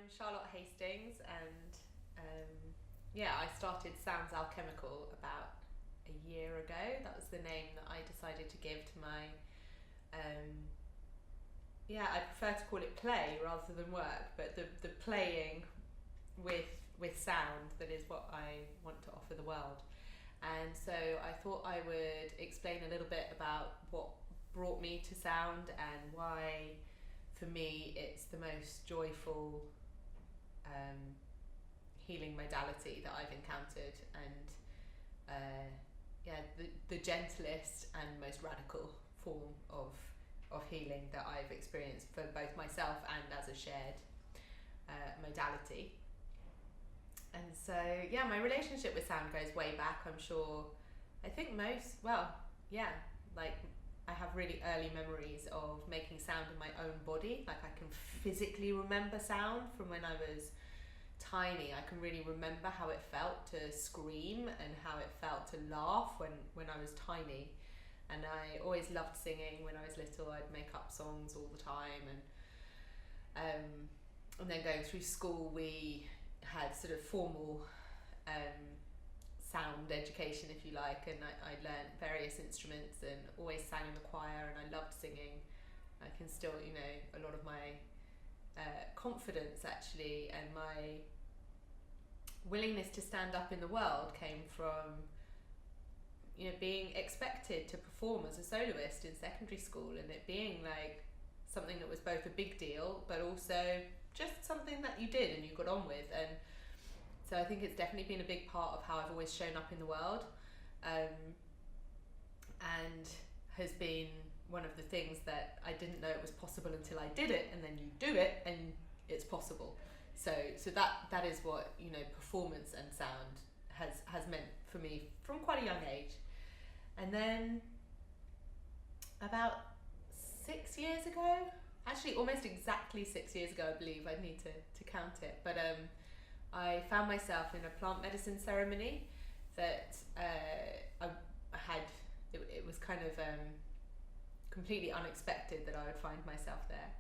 I'm Charlotte Hastings, and I started SoundsAlchemical about a year ago. That was the name that I decided to give to my. I prefer to call it play rather than work, but the playing with sound, that is what I want to offer the world. And so I thought I would explain a little bit about what brought me to sound and why, for me, it's the most joyful healing modality that I've encountered, and the gentlest and most radical form of healing that I've experienced for both myself and as a shared modality. And so, my relationship with sound goes way back. I'm sure, I think I have really early memories of making sound in my own body. Like, I can physically remember sound from when I was tiny. I can really remember how it felt to scream and how it felt to laugh when I was tiny. And I always loved singing. When I was little, I'd make up songs all the time. And then going through school, we had sort of formal sound education, if you like, and I learned various instruments and always sang in the choir, and I loved singing. I can still, a lot of my confidence, actually, and my willingness to stand up in the world came from being expected to perform as a soloist in secondary school, and it being like something that was both a big deal but also just something that you did and you got on with. And so I think it's definitely been a big part of how I've always shown up in the world, and has been one of the things that I didn't know it was possible until I did it, and then you do it and it's possible. So that is what performance and sound has meant for me from quite a young age. And then about 6 years ago, actually almost exactly 6 years ago, I believe, I'd need to count it, but I found myself in a plant medicine ceremony that I had. It was kind of completely unexpected that I would find myself there,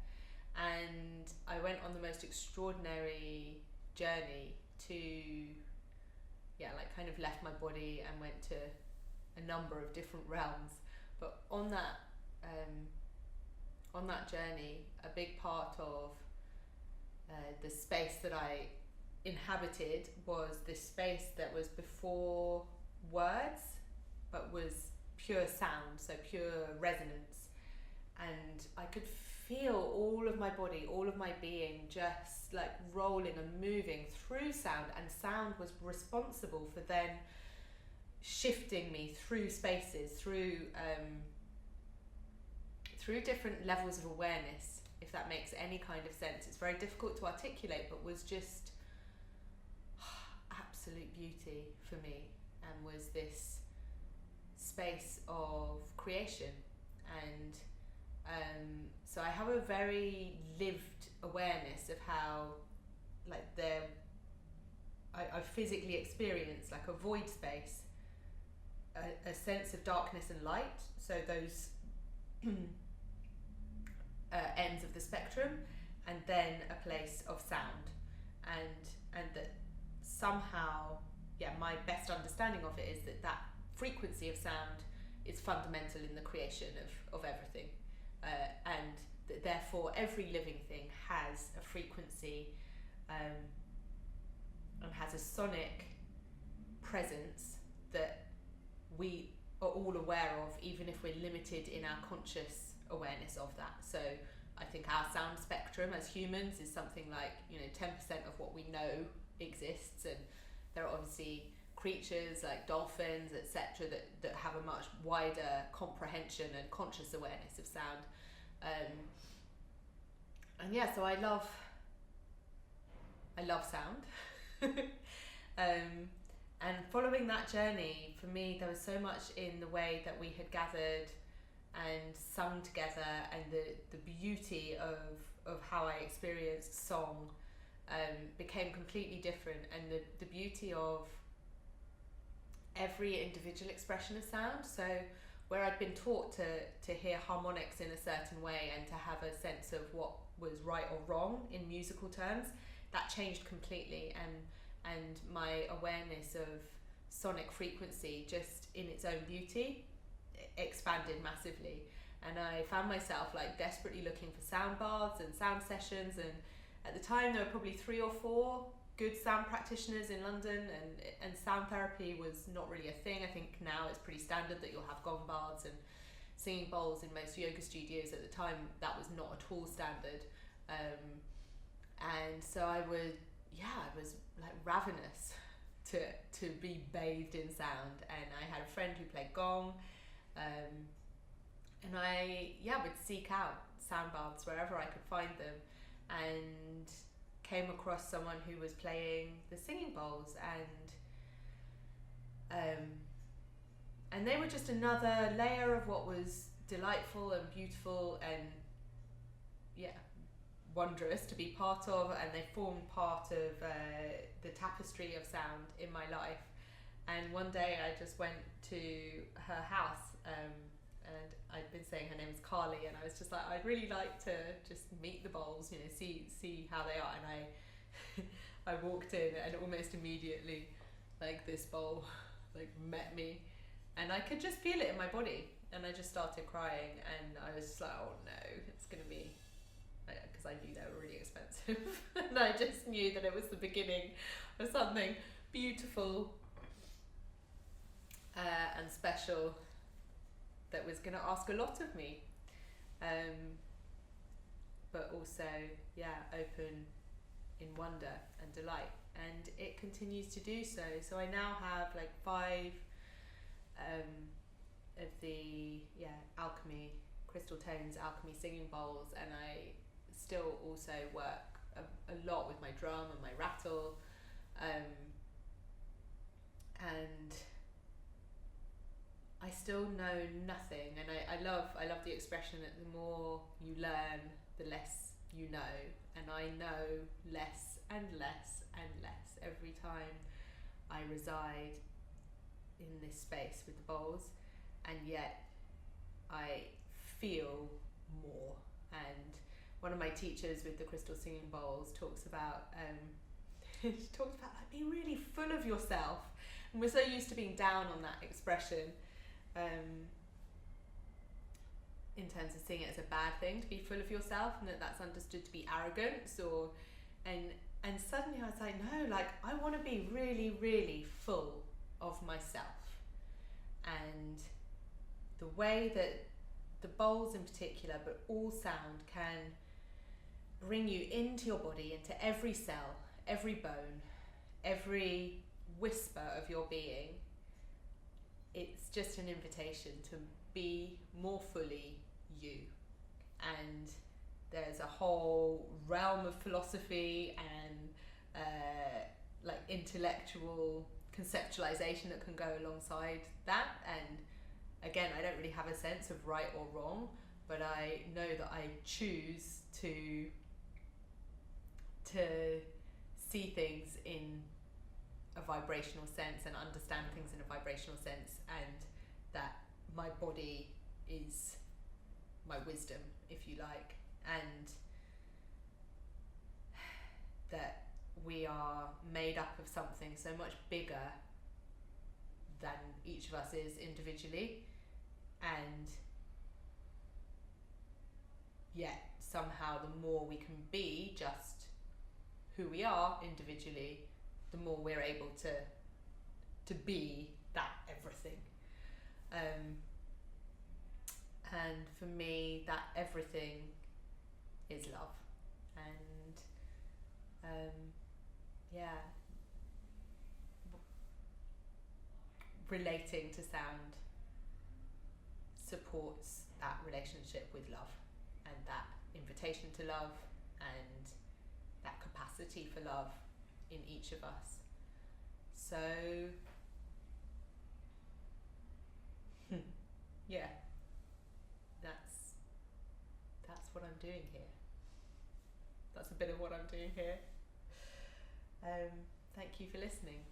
and I went on the most extraordinary journey to kind of left my body and went to a number of different realms. But on that journey, a big part of the space that I inhabited was this space that was before words but was pure sound, so pure resonance. And I could feel all of my body, all of my being just like rolling and moving through sound, and sound was responsible for then shifting me through spaces, through different levels of awareness, if that makes any kind of sense. It's very difficult to articulate, but was just absolute beauty for me, and was this space of creation. And so I have a very lived awareness of how I physically experience like a void space, a sense of darkness and light, so those ends of the spectrum, and then a place of sound, and that somehow, my best understanding of it is that frequency of sound is fundamental in the creation of everything, and that therefore every living thing has a frequency and has a sonic presence that we are all aware of, even if we're limited in our conscious awareness of that. So I think our sound spectrum as humans is something like 10% of what we know exists, and there are obviously creatures like dolphins, etc., that have a much wider comprehension and conscious awareness of sound. So I love sound. And following that journey, for me, there was so much in the way that we had gathered and sung together, and the beauty of how I experienced song became completely different, and the beauty of every individual expression of sound. So where I'd been taught to hear harmonics in a certain way and to have a sense of what was right or wrong in musical terms, that changed completely, and my awareness of sonic frequency just in its own beauty expanded massively. And I found myself like desperately looking for sound baths and sound sessions, and at the time there were probably 3 or 4 good sound practitioners in London, and sound therapy was not really a thing. I think now it's pretty standard that you'll have gong baths and singing bowls in most yoga studios. At the time that was not at all standard, and so I was like ravenous to be bathed in sound. And I had a friend who played gong, and I would seek out sound baths wherever I could find them, and came across someone who was playing the singing bowls, and they were just another layer of what was delightful and beautiful and wondrous to be part of, and they formed part of the tapestry of sound in my life. And one day I just went to her house, and I'd been saying her name is Carly, and I was just like, I'd really like to just meet the bowls, see how they are. And I walked in, and almost immediately, like, this bowl like met me, and I could just feel it in my body, and I just started crying, and I was just like, oh no, it's gonna be, because I knew they were really expensive, and I just knew that it was the beginning of something beautiful and special that was going to ask a lot of me, but also open in wonder and delight, and it continues to do so. So I now have like 5 of the alchemy crystal tones, alchemy singing bowls, and I still also work a lot with my drum and my rattle, and I still know nothing. And I love the expression that the more you learn, the less you know, and I know less and less and less every time I reside in this space with the bowls, and yet I feel more. And one of my teachers with the crystal singing bowls talks about she talks about like being really full of yourself, and we're so used to being down on that expression, in terms of seeing it as a bad thing to be full of yourself, and that's understood to be arrogance, and suddenly I was like, no, like I want to be really, really full of myself. And the way that the bowls in particular, but all sound, can bring you into your body, into every cell, every bone, every whisper of your being, it's just an invitation to be more fully you. And there's a whole realm of philosophy and like intellectual conceptualization that can go alongside that. And again, I don't really have a sense of right or wrong, but I know that I choose to see things in a vibrational sense and understand things in a vibrational sense, and that my body is my wisdom, if you like, and that we are made up of something so much bigger than each of us is individually, and yet somehow the more we can be just who we are individually, the more we're able to be that everything. And for me, that everything is love. And relating to sound supports that relationship with love, and that invitation to love, and that capacity for love in each of us. So that's what I'm doing here. That's a bit of what I'm doing here. Thank you for listening.